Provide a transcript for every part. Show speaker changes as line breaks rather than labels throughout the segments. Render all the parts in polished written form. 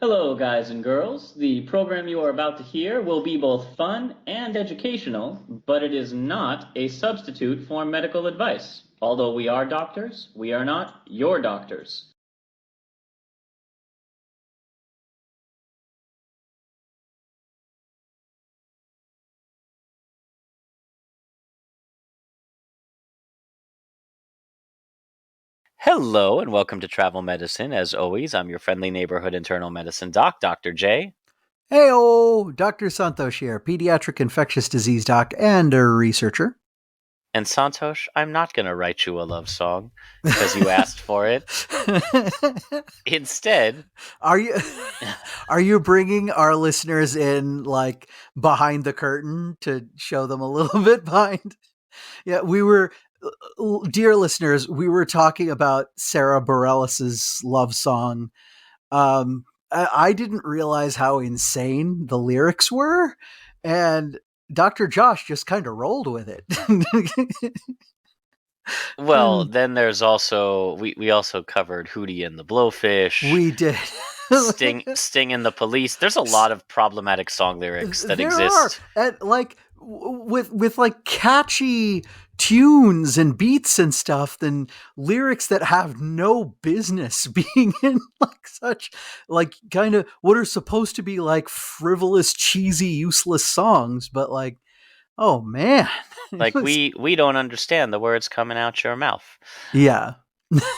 Hello, guys and girls. The program you are about to hear will be both fun and educational, but it is not a substitute for medical advice. Although we are doctors, we are not your doctors. Hello, and welcome to Travel Medicine. As always, I'm your friendly neighborhood internal medicine doc, Dr. J.
Hey, Dr. Santhosh here, pediatric infectious disease doc and a researcher.
And Santhosh, I'm not going to write you a love song because you asked for it. Instead,
are you are you bringing our listeners in like behind the curtain to show them a little bit behind? Yeah, dear listeners, we were talking about Sarah Bareilles' love song. I didn't realize how insane the lyrics were, and Dr. Josh just kind of rolled with it.
well,
And
then there's also we also covered Hootie and the Blowfish,
we did.
Sting and the Police. There's a lot of problematic song lyrics that
There are,
exist.
and like with like catchy tunes and beats and stuff, than lyrics that have no business being in like such like kind of what are supposed to be like frivolous, cheesy, useless songs, but like, oh man, it
Like
was,
we don't understand the words coming out your mouth.
yeah.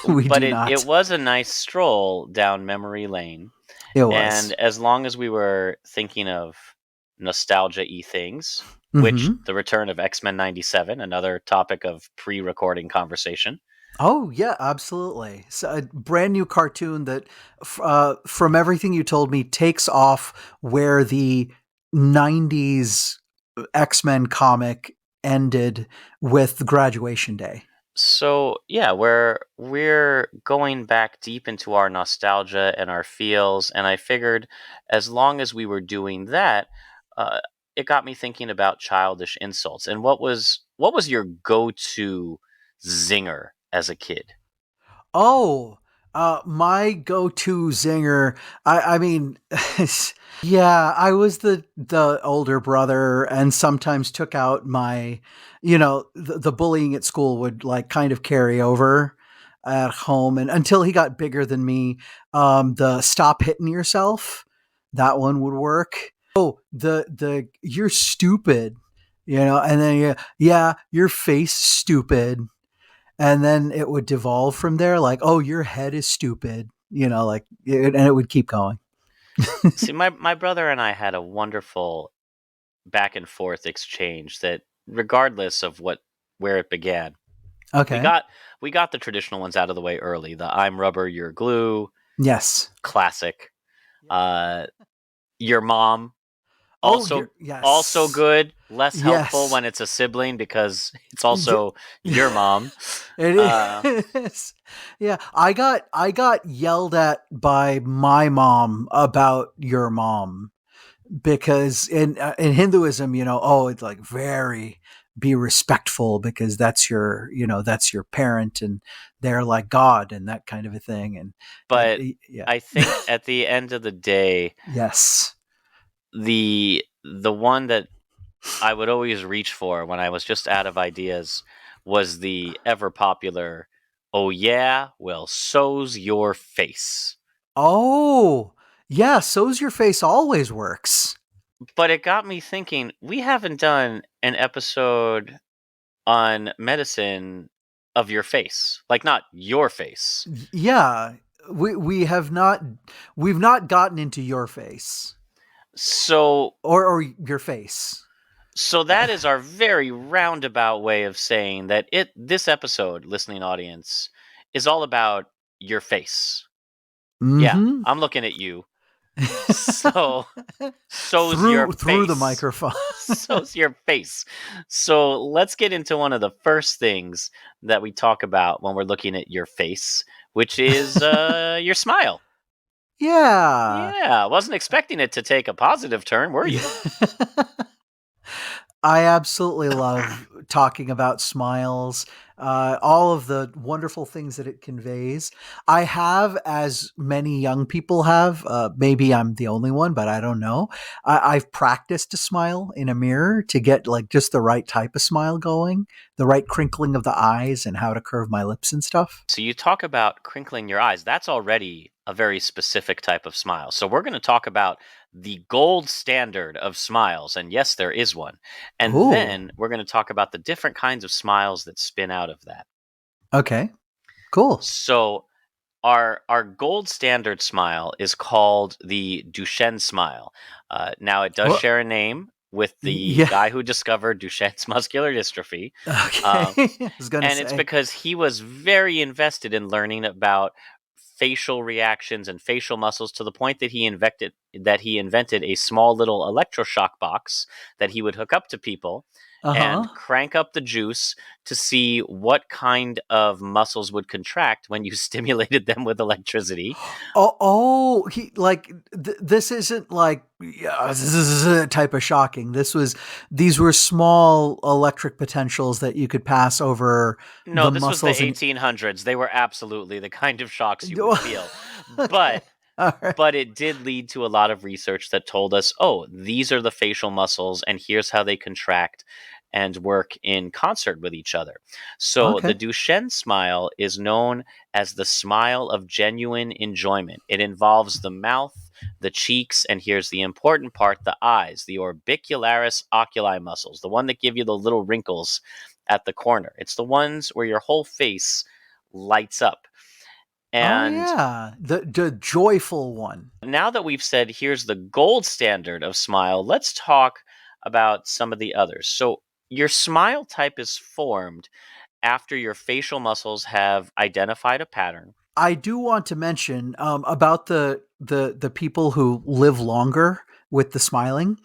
We
But
do
it
not.
was a nice stroll down memory lane.
It
And
was.
as long as we were thinking of nostalgia-y things, which
Mm-hmm.
the return of X-Men 97, another topic of pre-recording conversation.
Oh yeah, absolutely. So a brand new cartoon that, from everything you told me, takes off where the '90s X-Men comic ended with Graduation Day.
So yeah, we're going back deep into our nostalgia and our feels, and I figured as long as we were doing that, uh, it got me thinking about childish insults. And what was your go-to zinger as a kid?
Oh, my go-to zinger. I mean, yeah, I was the older brother, and sometimes took out my, the bullying at school would like kind of carry over at home, and until he got bigger than me, the stop hitting yourself, that one would work. Oh, the you're stupid, and then yeah, your face stupid, and then it would devolve from there, like, oh, your head is stupid, and it would keep going.
See, my brother and I had a wonderful back and forth exchange that regardless of what where it began, we
Okay.
got we got the traditional ones out of the way early. The I'm rubber, you're glue,
Yes.
classic. Uh your mom,
Oh,
also
you're
also
yes.
good, less helpful
Yes.
when it's a sibling because it's
Yeah.
also your mom.
It
Uh
is. Yeah, I got yelled at by my mom about your mom, because in Hinduism, oh, it's like very be respectful, because that's your parent, and they're like God and that kind of a thing, and
but
yeah.
I think at the end of the day,
Yes.
the one that I would always reach for when I was just out of ideas was the ever popular, "Oh yeah, well so's your face."
Oh, yeah. So's your face always works.
But it got me thinking, we haven't done an episode on medicine of your face. Like not your face.
Yeah, we've not gotten into your face,
So
or your face.
so that is our very roundabout way of saying that this episode, listening audience, is all about your face. Yeah,
Mm-hmm.
I'm looking at you. So so's your
through the
face.
microphone.
So's your face. So let's get into one of the first things that we talk about when we're looking at your face, which is your smile.
Yeah.
Yeah, wasn't expecting it to take a positive turn, were you?
I absolutely love talking about smiles, all of the wonderful things that it conveys. I have, as many young people have, maybe I'm the only one, but I don't know. I've practiced to smile in a mirror to get like just the right type of smile going, the right crinkling of the eyes, and how to curve my lips and stuff.
So you talk about crinkling your eyes. That's already a very specific type of smile. So we're going to talk about the gold standard of smiles. And yes, there is one. And
Ooh,
then we're going to talk about the different kinds of smiles that spin out of that.
okay, cool.
So our gold standard smile is called the Duchenne smile. Now it does
Well,
share a name with the
yeah.
guy who discovered Duchenne's muscular dystrophy.
Okay,
Um,
I was gonna
and it's
say.
because he was very invested in learning about facial reactions and facial muscles to the point that he invented a small little electroshock box that he would hook up to people
Uh huh.
and crank up the juice to see what kind of muscles would contract when you stimulated them with electricity.
He like this isn't like yeah, type of shocking. These were small electric potentials that you could pass over
No,
the
this was the
muscles and
1800s. They were absolutely the kind of shocks you would feel.
okay.
But
All right.
but it did lead to a lot of research that told us, oh, these are the facial muscles, and here's how they contract and work in concert with each other. So the
Okay.
Duchenne smile is known as the smile of genuine enjoyment. It involves the mouth, the cheeks, and here's the important part, the eyes, the orbicularis oculi muscles, the one that give you the little wrinkles at the corner. It's the ones where your whole face lights up.
Oh
And
yeah. The joyful one.
now that we've said here's the gold standard of smile, let's talk about some of the others. So, your smile type is formed after your facial muscles have identified a pattern.
I do want to mention about the people who live longer with the smiling.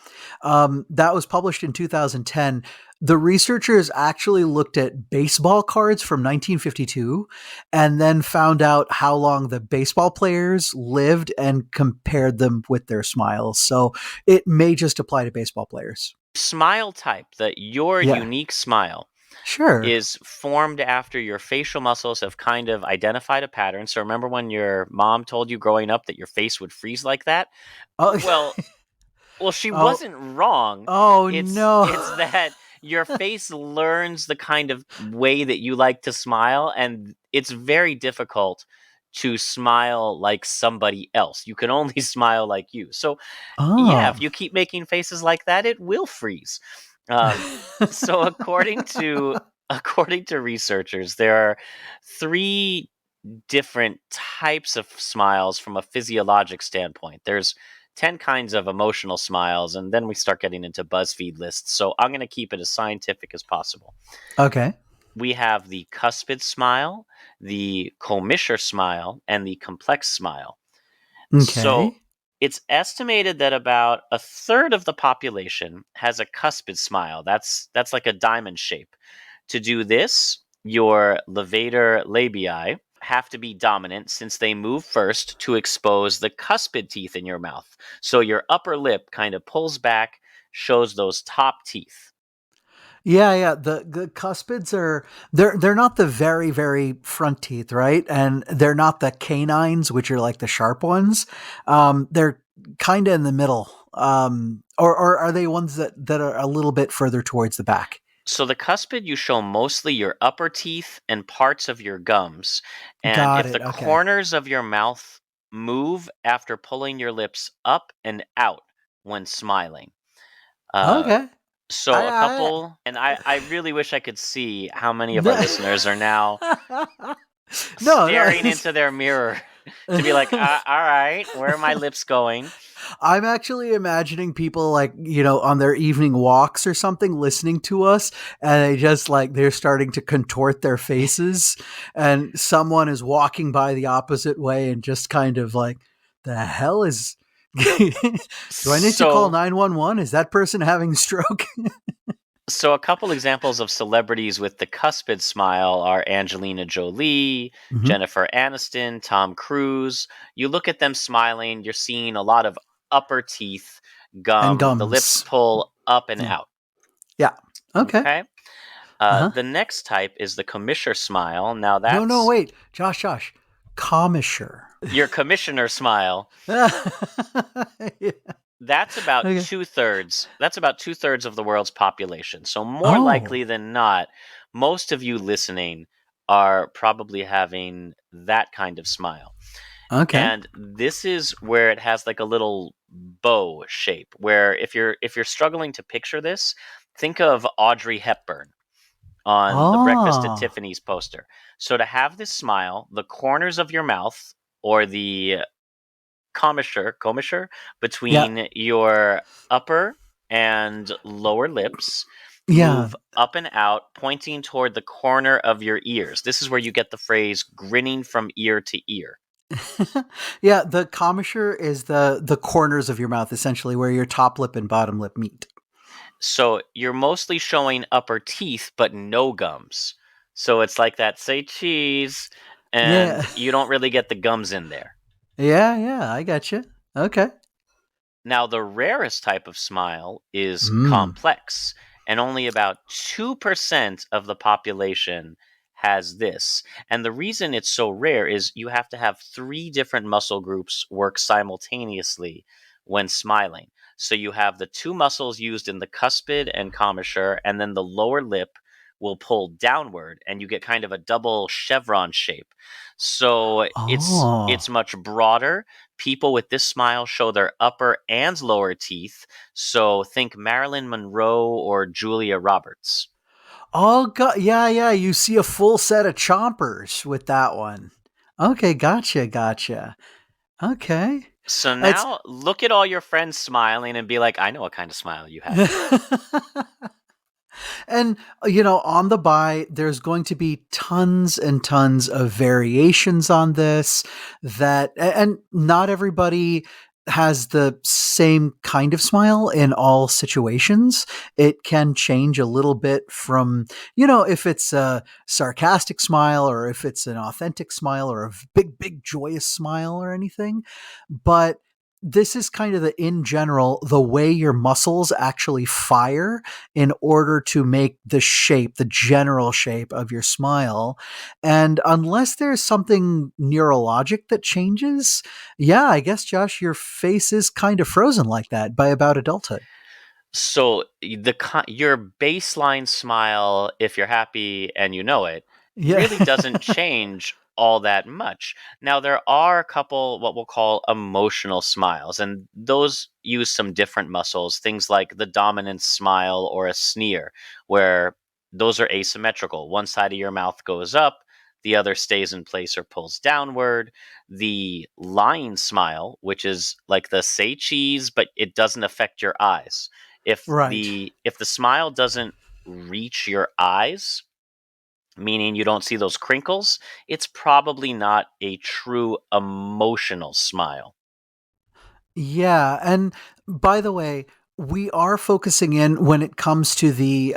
That was published in 2010. The researchers actually looked at baseball cards from 1952 and then found out how long the baseball players lived and compared them with their smiles. So it may just apply to baseball players.
Smile type, that your
Yeah,
unique smile,
sure.
is formed after your facial muscles have kind of identified a pattern. So, remember when your mom told you growing up that your face would freeze like that?
Oh,
Well, Well, she
oh,
wasn't wrong.
oh no.
It's that your face learns the kind of way that you like to smile, and it's very difficult to smile like somebody else. You can only smile like you. So, yeah, if
Oh.
you keep making faces like that, it will freeze. Um, so according to researchers, there are three different types of smiles from a physiologic standpoint. There's 10 kinds of emotional smiles, and then we start getting into BuzzFeed lists. So I'm going to keep it as scientific as possible.
Okay.
We have the cuspid smile, the commissure smile, and the complex smile. So
Okay.
it's estimated that about a third of the population has a cuspid smile. That's like a diamond shape. To do this, your levator labii have to be dominant since they move first to expose the cuspid teeth in your mouth. So your upper lip kind of pulls back, shows those top teeth.
Yeah, yeah. The cuspids are they're not the very front teeth, right? And they're not the canines, which are like the sharp ones. They're kind of in the middle. Or are they ones that are a little bit further towards the back?
So the cuspid, you show mostly your upper teeth and parts of your gums. And
Got
if the
it. Okay.
corners of your mouth move after pulling your lips up and out when smiling. Uh,
Okay.
so a
I
couple, and I really wish I could see how many of our
no,
listeners are now
no.
staring into their mirror to be like, all right, where are my lips going?
I'm actually imagining people like, on their evening walks or something listening to us and they just like they're starting to contort their faces and someone is walking by the opposite way and just kind of like the hell is do I need to call
So
911? Is that person having a stroke?
So a couple examples of celebrities with the cuspid smile are Angelina Jolie,
Mhm.
Jennifer Aniston, Tom Cruise. You look at them smiling, you're seeing a lot of upper teeth,
And
gum, the lips
gums.
pull up and
Yeah.
out.
Yeah. Okay.
Okay?
Uh-huh.
The next type is the commissioner smile. Now
No, no,
that's
wait. Josh. Commissure.
your commissioner smile.
Yeah.
That's about
Okay.
2/3. That's about 2/3 of the world's population. So more likely
Oh,
than not, most of you listening are probably having that kind of smile.
okay.
And this is where it has like a little bow shape where if you're struggling to picture this, think of Audrey Hepburn on the Breakfast at
Oh,
Tiffany's poster. So to have this smile, the corners of your mouth or the commissure
yeah,
between your upper and lower lips
yeah.
move up and out, pointing toward the corner of your ears. This is where you get the phrase grinning from ear to ear.
Yeah, the commissure is the corners of your mouth, essentially, where your top lip and bottom lip meet.
So you're mostly showing upper teeth, but no gums. So it's like that, say cheese,
Yeah,
and you don't really get the gums in there.
yeah, I got you. Okay.
Now, the rarest type of smile is
Hmm.
complex, and only about 2% of the population has this. And the reason it's so rare is you have to have three different muscle groups work simultaneously when smiling. So you have the two muscles used in the cuspid and commissure, and then the lower lip will pull downward, and you get kind of a double chevron shape. So it's
Oh.
much broader. People with this smile show their upper and lower teeth. So think Marilyn Monroe or Julia Roberts.
Oh, yeah. You see a full set of chompers with that one. Okay, gotcha. Okay.
So
It's
now look at all your friends smiling and be like, I know what kind of smile you have.
And, on the buy, there's going to be tons and tons of variations on this and not everybody has the same kind of smile in all situations. It can change a little bit from, if it's a sarcastic smile or if it's an authentic smile or a big, joyous smile or anything. But this is kind of in general, the way your muscles actually fire in order to make the general shape of your smile. And unless there's something neurologic that changes, yeah, I guess, Josh, your face is kind of frozen like that by about adulthood.
So your baseline smile, if you're happy and you know it,
Yeah.
really doesn't change all that much. Now there are a couple what we'll call emotional smiles, and those use some different muscles, things like the dominant smile or a sneer, where those are asymmetrical. One side of your mouth goes up, the other stays in place or pulls downward. The lying smile, which is like the say cheese, but it doesn't affect your eyes. if
Right.
the if the smile doesn't reach your eyes, meaning you don't see those crinkles, it's probably not a true emotional smile.
Yeah, and by the way, we are focusing in when it comes to the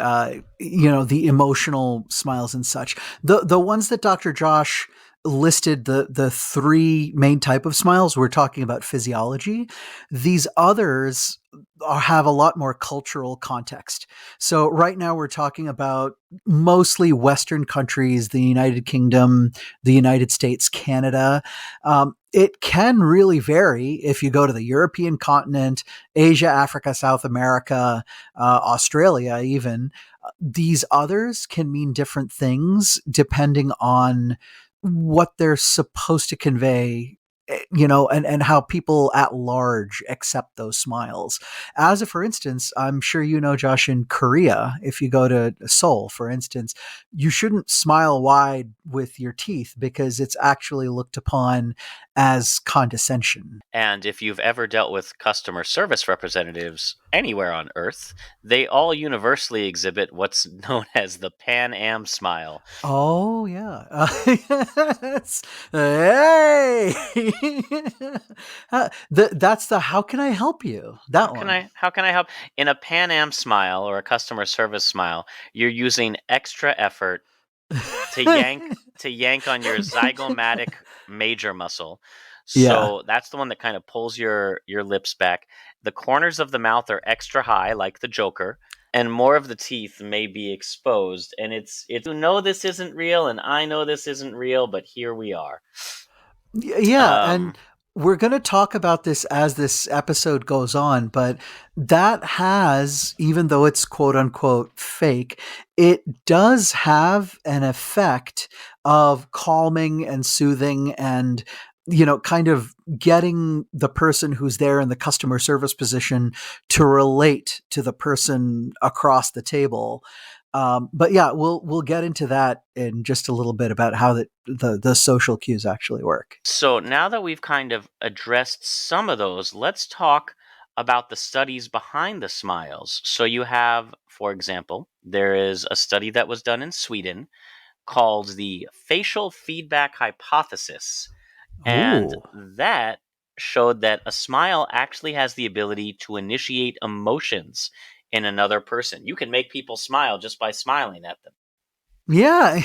emotional smiles and such. The ones that Dr. Josh listed, the three main type of smiles, we're talking about physiology. These others have a lot more cultural context. So right now we're talking about mostly Western countries, the United Kingdom, the United States, Canada. It can really vary if you go to the European continent, Asia, Africa, South America, Australia, even. These others can mean different things depending on what they're supposed to convey, and how people at large accept those smiles. As for instance, I'm sure Josh, in Korea, if you go to Seoul, for instance, you shouldn't smile wide with your teeth because it's actually looked upon as condescension.
And if you've ever dealt with customer service representatives anywhere on earth, they all universally exhibit what's known as the Pan Am smile.
Oh yeah, yes. Hey, that's the how can I help you? That one.
How can I help? In a Pan Am smile or a customer service smile, you're using extra effort to yank on your zygomatic major muscle.
Yeah.
So that's the one that kind of pulls your lips back. The corners of the mouth are extra high, like the Joker. and more of the teeth may be exposed. And it's you know this isn't real, and I know this isn't real, but here we are.
Yeah,
Um,
and we're going to talk about this as this episode goes on, but that has, even though it's quote unquote fake, it does have an effect of calming and soothing and, kind of getting the person who's there in the customer service position to relate to the person across the table. But yeah, we'll get into that in just a little bit about how the social cues actually work.
so now that we've kind of addressed some of those, let's talk about the studies behind the smiles. So you have, for example, there is a study that was done in Sweden called the facial feedback hypothesis. And
Ooh.
that showed that a smile actually has the ability to initiate emotions in another person. You can make people smile just by smiling at them.
Yeah.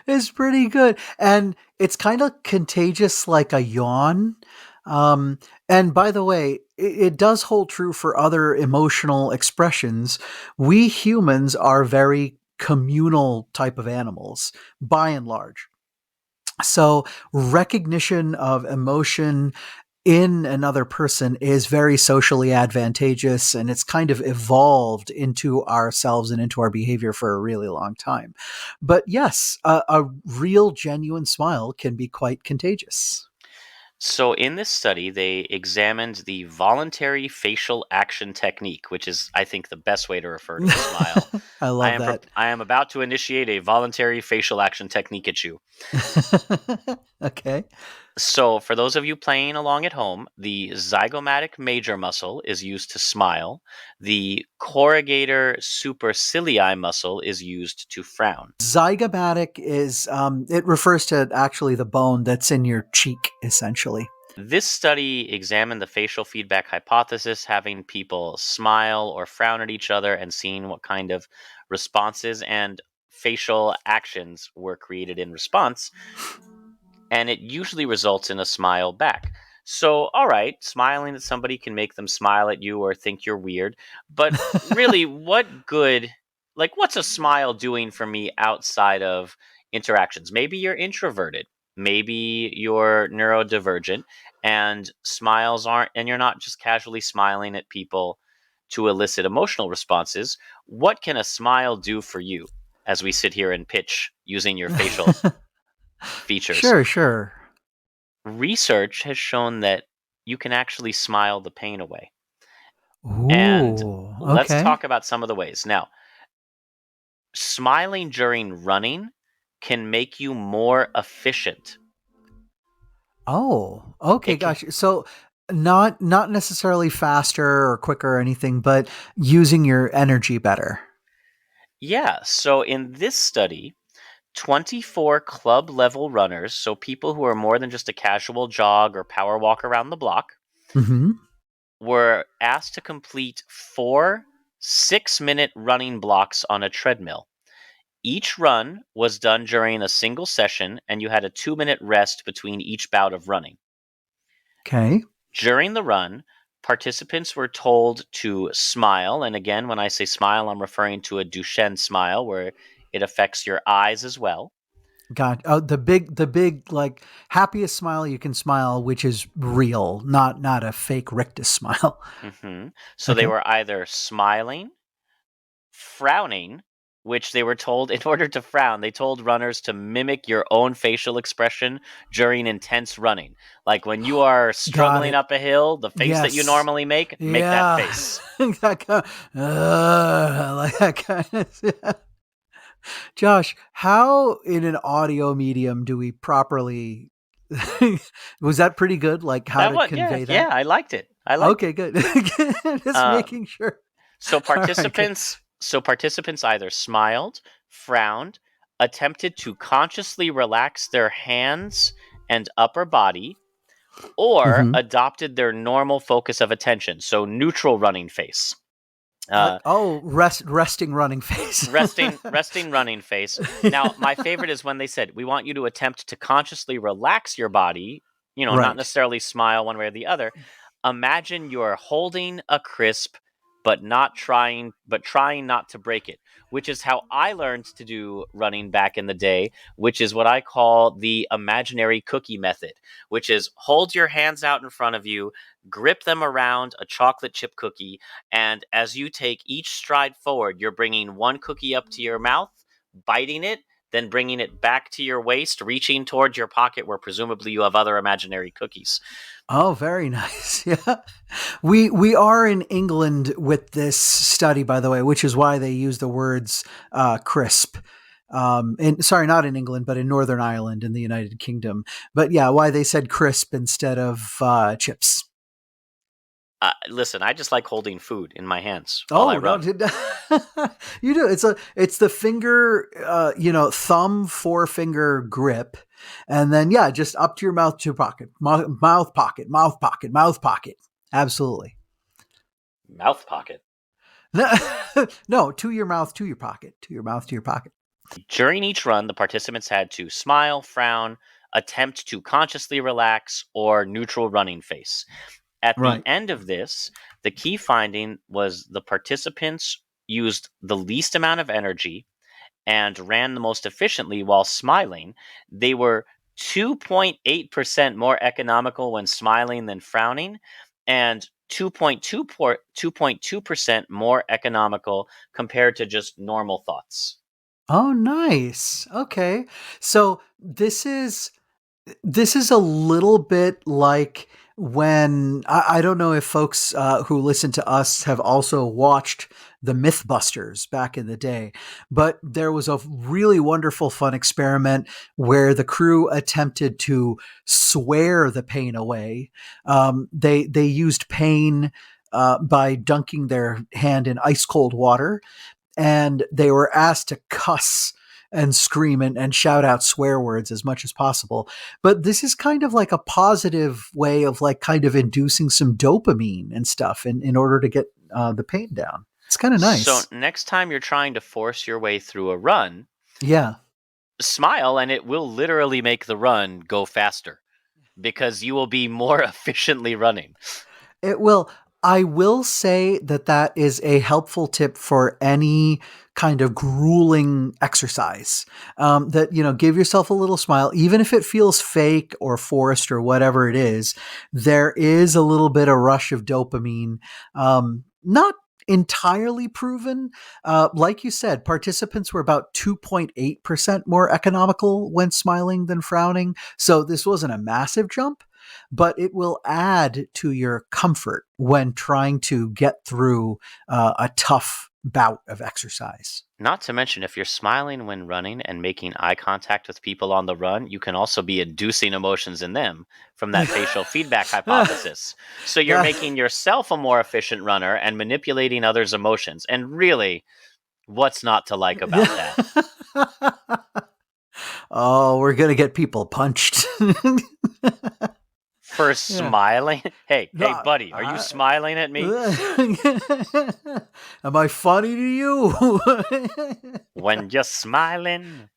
It's pretty good. And it's kind of contagious like a yawn. Um, and by the way, it does hold true for other emotional expressions. We humans are very communal type of animals by and large. So recognition of emotion in another person is very socially advantageous, and it's kind of evolved into ourselves and into our behavior for a really long time. But yes, a real genuine smile can be quite contagious.
So, in this study, they examined the voluntary facial action technique, which is, I think, the best way to refer to a smile.
I love that.
I am about to initiate a voluntary facial action technique at you.
Okay.
So, for those of you playing along at home, the zygomatic major muscle is used to smile. The corrugator supercilii muscle is used to frown.
Zygomatic is it refers to actually the bone that's in your cheek, essentially.
This study examined the facial feedback hypothesis, having people smile or frown at each other and seeing what kind of responses and facial actions were created in response, and it usually results in a smile back. So, all right, smiling at somebody can make them smile at you or think you're weird, but really, what good, like, what's a smile doing for me outside of interactions? Maybe you're introverted, maybe you're neurodivergent, and smiles aren't, and you're not just casually smiling at people to elicit emotional responses. What can a smile do for you as we sit here and pitch using your facial features?
Sure, sure.
Research has shown that you can actually smile the pain away. And
Ooh,
let's
okay.
talk about some of the ways. Now, smiling during running can make you more efficient.
Oh, okay,
It can,
gosh. So not necessarily faster or quicker or anything, but using your energy better.
yeah. So in this study, 24 club level runners, so people who are more than just a casual jog or power walk around the block,
Hmm.
were asked to complete 4 6-minute running blocks on a treadmill. Each run was done during a single session, and you had a 2-minute rest between each bout of running.
Okay.
During the run, participants were told to smile. And again, when I say smile, I'm referring to a Duchenne smile where it affects your eyes as well.
Got the big like happiest smile you can smile, which is real, not a fake rictus smile.
So they
Okay.
were either smiling, frowning, which they were told in order to frown, they told runners to mimic your own facial expression during intense running. Like when you are
Got
struggling
it.
up a hill, the face that you
Yes.
normally make that
Yeah.
face.
that kind like that kind of Josh, how in an audio medium do we properly was that pretty good? Like how
That
to
one, yeah,
convey
yeah,
that?
I liked it. I liked
Okay,
it.
good. Just
Um,
making sure.
so
All right, good.
participants either smiled, frowned, attempted to consciously relax their hands and upper body, or
Hmm.
adopted their normal focus of attention. So neutral running face.
Like,
Uh,
oh, resting running face.
resting running face. Now, my favorite is when they said, "We want you to attempt to consciously relax your body, not
Right.
necessarily smile one way or the other. Imagine you're holding a crisp but trying not to break it, which is how I learned to do running back in the day, which is what I call the imaginary cookie method, which is hold your hands out in front of you, grip them around a chocolate chip cookie, and as you take each stride forward, you're bringing one cookie up to your mouth, biting it, then bringing it back to your waist, reaching towards your pocket where presumably you have other imaginary cookies.
Oh, very nice. Yeah. We are in England with this study, by the way, which is why they use the words crisp. Sorry, not in England, but in Northern Ireland in the United Kingdom. But yeah, why they said crisp instead of chips.
Listen, I just like holding food in my hands while I
Oh no,
run.
you do. It's the finger, thumb forefinger grip, and then yeah, just up to your mouth to pocket, mouth pocket, mouth pocket, mouth pocket. Absolutely.
Mouth pocket.
No, to your mouth, to your pocket, to your mouth, to your pocket.
During each run, the participants had to smile, frown, attempt to consciously relax, or neutral running face. At the
Right.
end of this, the key finding was the participants used the least amount of energy and ran the most efficiently while smiling. They were 2.8% more economical when smiling than frowning, and 2.2% more economical compared to just normal thoughts.
Oh, nice. Okay. So this is a little bit like when I don't know if folks who listen to us have also watched the Mythbusters back in the day, but there was a really wonderful, fun experiment where the crew attempted to swear the pain away. They used pain by dunking their hand in ice cold water, and they were asked to cuss and scream and shout out swear words as much as possible. But this is kind of like a positive way of like kind of inducing some dopamine and stuff in order to get the pain down. It's kind of
So
nice.
next time you're trying to force your way through a run,
Yeah.
smile and it will literally make the run go faster because you will be more efficiently running.
It will. I will say that that is a helpful tip for any kind of grueling exercise. That give yourself a little smile, even if it feels fake or forced or whatever it is. There is a little bit of rush of dopamine. Not entirely proven. Like you said, participants were about 2.8% more economical when smiling than frowning. So this wasn't a massive jump, but it will add to your comfort when trying to get through a tough bout of exercise.
Not to mention, if you're smiling when running and making eye contact with people on the run, you can also be inducing emotions in them from that facial feedback hypothesis. So you're
That-
making yourself a more efficient runner and manipulating others' emotions. And really, what's not to like about that?
oh, we're gonna get people punched.
For
Yeah.
smiling? Hey, hey,
No,
buddy, are you smiling at me?
am I funny to you?
When you're smiling,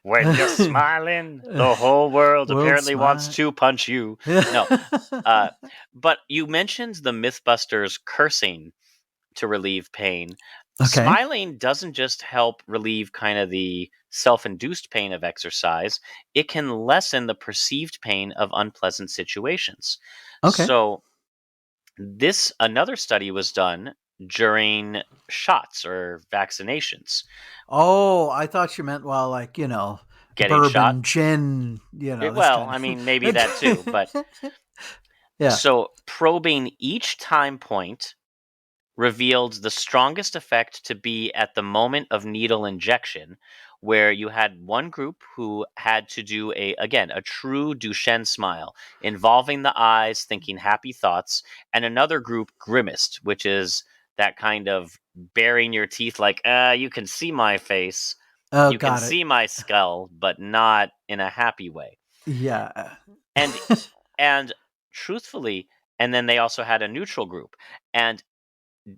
when you're smiling, the whole world
World
apparently wants
smile.
to punch you. No, uh, but you mentioned the Mythbusters cursing to relieve pain.
Okay.
Smiling doesn't just help relieve kind of the self induced pain of exercise, it can lessen the perceived pain of unpleasant situations.
Okay.
So, another study was done during shots or vaccinations.
Oh, I thought you meant well, like
Getting shot.
bourbon, gin, this
Well,
kind
I mean, maybe that too, but
of. Yeah.
so probing each time point revealed the strongest effect to be at the moment of needle injection, where you had one group who had to do a true Duchenne smile, involving the eyes, thinking happy thoughts, and another group grimaced, which is that kind of baring your teeth, like, you can see my face,
Oh,
you can
got it.
see my skull, but not in a happy way.
Yeah.
And and truthfully, and then they also had a neutral group. And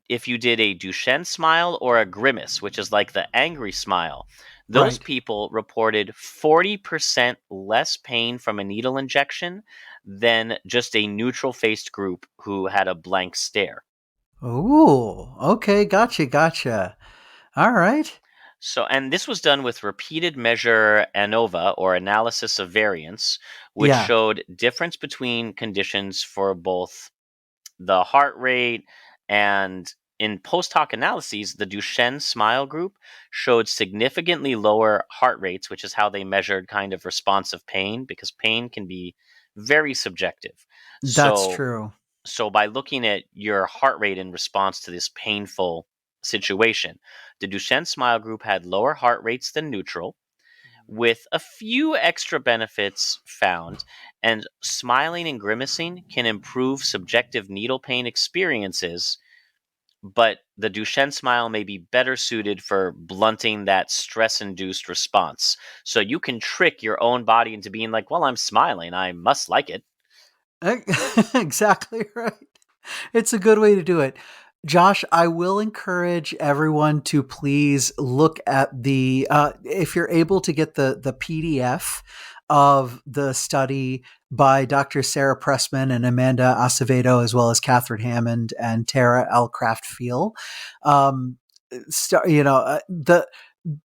if you did a Duchenne smile or a grimace, which is like the angry smile, those
Right.
people reported 40% less pain from a needle injection than just a neutral faced group who had a blank stare.
Ooh, okay, gotcha, gotcha. All right.
So, and this was done with repeated measure ANOVA or analysis of variance, which
Yeah,
showed difference between conditions for both the heart rate and in post hoc analyses, the Duchenne smile group showed significantly lower heart rates, which is how they measured kind of responsive pain because pain can be very subjective.
that's
So,
true.
so by looking at your heart rate in response to this painful situation, the Duchenne smile group had lower heart rates than neutral, with a few extra benefits found. And smiling and grimacing can improve subjective needle pain experiences, but the Duchenne smile may be better suited for blunting that stress induced response. So you can trick your own body into being like, well, I'm smiling. I must like it.
Exactly right. It's a good way to do it. Josh, I will encourage everyone to please look at if you're able to get the PDF of the study by Dr. Sarah Pressman and Amanda Acevedo, as well as Catherine Hammond and Tara L. Craft-Feel. The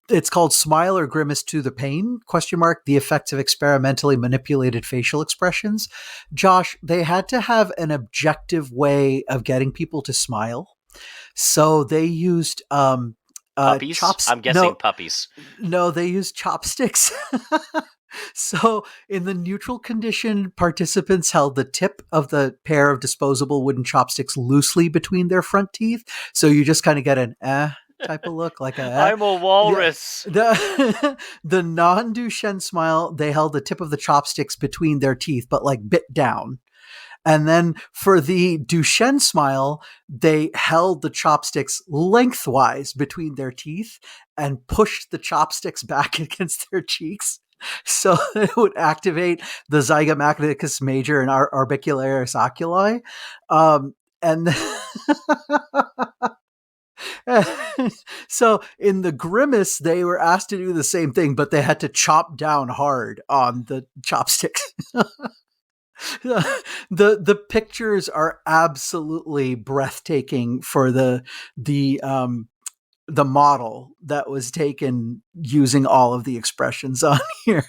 it's called Smile or Grimace to the Pain, question mark, the effects of experimentally manipulated facial expressions. Josh, they had to have an objective way of getting people to smile. So they used
Puppies?
chops.
I'm guessing puppies.
No, they used chopsticks. So, in the neutral condition, participants held the tip of the pair of disposable wooden chopsticks loosely between their front teeth. So you just kind of get an type of look, like a
I'm a
yeah.
walrus.
The non Duchenne smile, they held the tip of the chopsticks between their teeth, but like bit down. And then for the Duchenne smile, they held the chopsticks lengthwise between their teeth and pushed the chopsticks back against their cheeks. So it would activate the zygomagneticus major and orbicularis oculi. And so in the grimace, they were asked to do the same thing, but they had to chop down hard on the chopsticks. The pictures are absolutely breathtaking for the model that was taken using all of the expressions on here,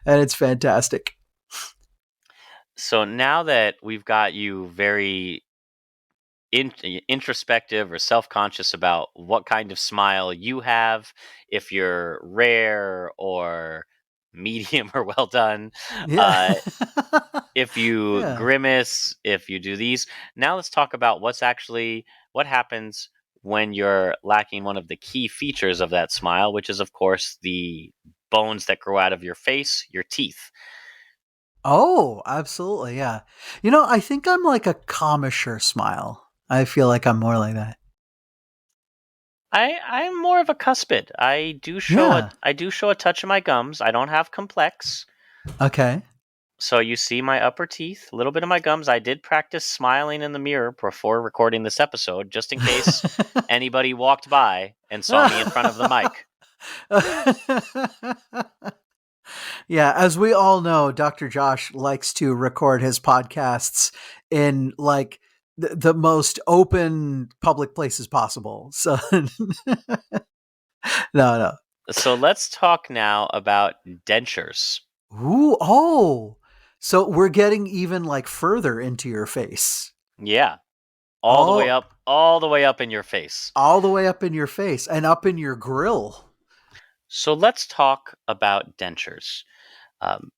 and it's fantastic.
So now that we've got you very introspective or self-conscious about what kind of smile you have, if you're rare or medium or well done,
Yeah.
uh, if you
Yeah.
grimace, if you do these. Now let's talk about what happens when you're lacking one of the key features of that smile, which is of course the bones that grow out of your face, your teeth.
Oh, absolutely. Yeah. I think I'm like a commissure smile. I feel like I'm more like that.
I'm more of a cuspid.
Yeah.
I do show a touch of my gums. I don't have complex.
Okay.
So you see my upper teeth, a little bit of my gums. I did practice smiling in the mirror before recording this episode, just in case anybody walked by and saw me in front of the mic.
Yeah, as we all know, Dr. Josh likes to record his podcasts in like the most open public places possible. So no.
So let's talk now about dentures.
Ooh, oh. So we're getting even like further into your face.
Yeah,
Oh,
all the way up in your face.
all the way up in your face and up in your grill.
So let's talk about dentures. Um,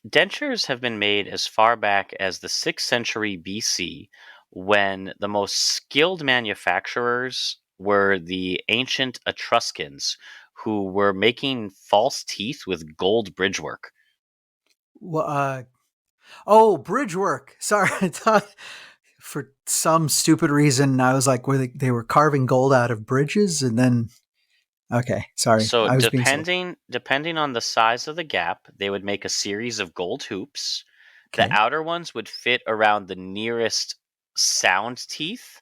Dentures have been made as far back as the 6th century BC, when the most skilled manufacturers were the ancient Etruscans, who were making false teeth with gold bridgework.
Uh, oh, bridge work. Sorry, I thought for some stupid reason I was like, were they were carving gold out of bridges, and then okay, sorry,
So
I was being silly.
depending on the size of the gap, they would make a series of gold hoops. The
Okay,
outer ones would fit around the nearest sound teeth,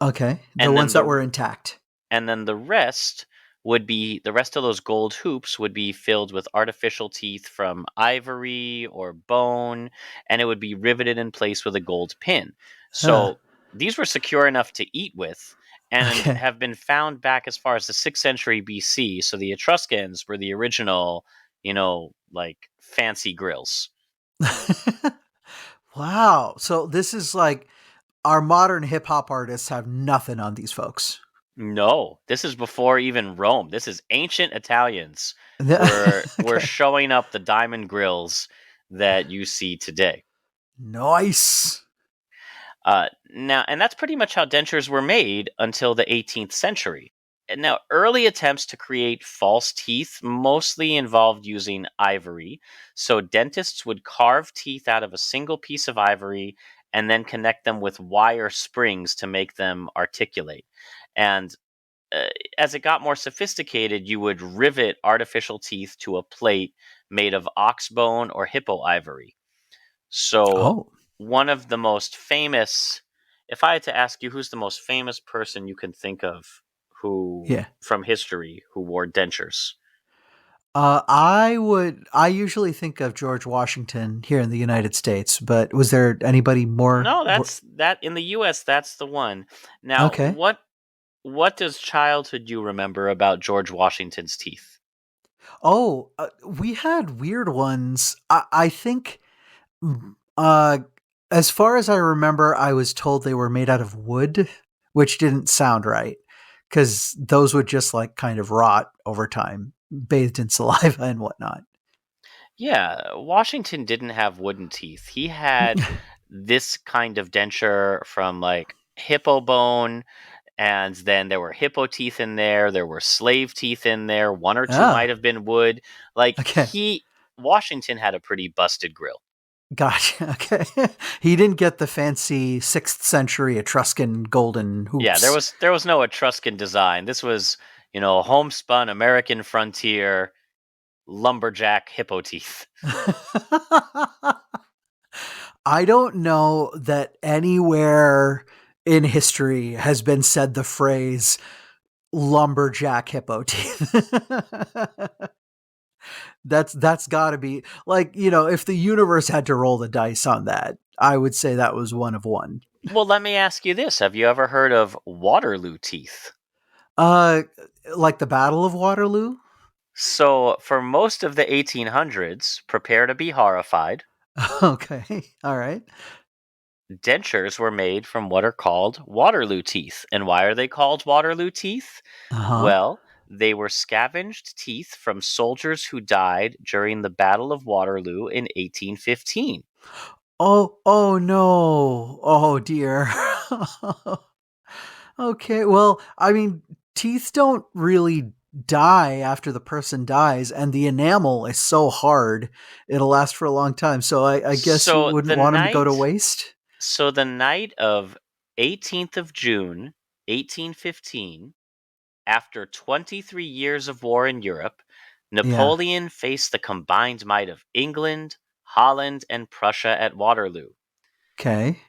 okay, the
and
ones that were intact.
then the rest of those gold hoops would be filled with artificial teeth from ivory or bone, and it would be riveted in place with a gold pin.
Huh.
So these were secure enough to eat with and
Okay.
have been found back as far as the 6th century BC. So the Etruscans were the original, like fancy grills.
Wow. So this is like our modern hip hop artists have nothing on these folks.
No, this is before even Rome. This is ancient Italians were
Okay.
showing up the diamond grills that you see today.
Nice.
Now, and that's pretty much how dentures were made until the 18th century. And now, early attempts to create false teeth mostly involved using ivory. So, dentists would carve teeth out of a single piece of ivory and then connect them with wire springs to make them articulate. And uh, as it got more sophisticated, you would rivet artificial teeth to a plate made of ox bone or hippo ivory. So,
Oh,
one of the most famous, if I had to ask you who's the most famous person you can think of who
yeah.
from history who wore dentures?
I usually think of George Washington here in the United States, but was there anybody more?
No, that's that in the US that's the one. Now,
Okay.
what does childhood you remember about George Washington's teeth?
Oh, we had weird ones. I think, mm, uh, as far as I remember, I was told they were made out of wood, which didn't sound right because those would just like kind of rot over time, bathed in saliva and whatnot.
Yeah, Washington didn't have wooden teeth. He had this kind of denture from like hippo bone, and then there were hippo teeth in there, there were slave teeth in there, one or two might
Ah,
have been wood. Like
okay.
Washington had a pretty busted grill.
Gotcha. Okay. He didn't get the fancy 6th century Etruscan golden
Yeah, there
hoops.
was there was no Etruscan design. This was, homespun American frontier lumberjack hippo teeth.
I don't know that anywhere in history has been said the phrase lumberjack hippo teeth. That's got to be like, if the universe had to roll the dice on that, I would say that was one of one.
Well, let me ask you this. Have you ever heard of Waterloo teeth?
Uh like the Battle of Waterloo?
So, for most of the 1800s, prepare to be horrified.
Okay. All right.
Dentures were made from what are called Waterloo teeth. And why are they called Waterloo teeth?
Uh-huh.
Well, they were scavenged teeth from soldiers who died during the Battle of Waterloo in 1815.
Oh no. Oh dear. Okay, well, I mean, teeth don't really die after the person dies, and the enamel is so hard, it'll last for a long time. So I guess you
So
wouldn't
the
want them to go to
night
waste?
so the night of 18th of June, 1815, after 23 years of war in Europe,
Yeah.
Napoleon faced the combined might of England, Holland, and Prussia at Waterloo.
Okay.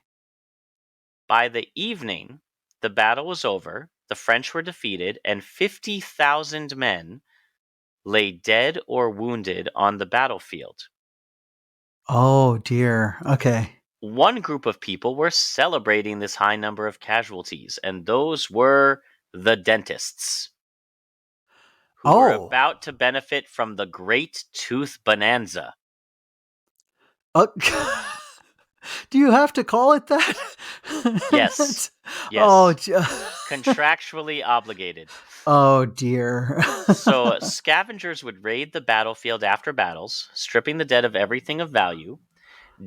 By the evening, the battle was over, the French were defeated, and 50,000 men lay dead or wounded on the battlefield.
Oh dear. Okay.
One group of people were celebrating this high number of casualties, and those were the dentists, who were
Oh.
about to benefit from the Great Tooth Bonanza.
Uh, do you have to call it
Yes,
that? oh,
yes, contractually obligated.
oh dear.
So, scavengers would raid the battlefield after battles, stripping the dead of everything of value.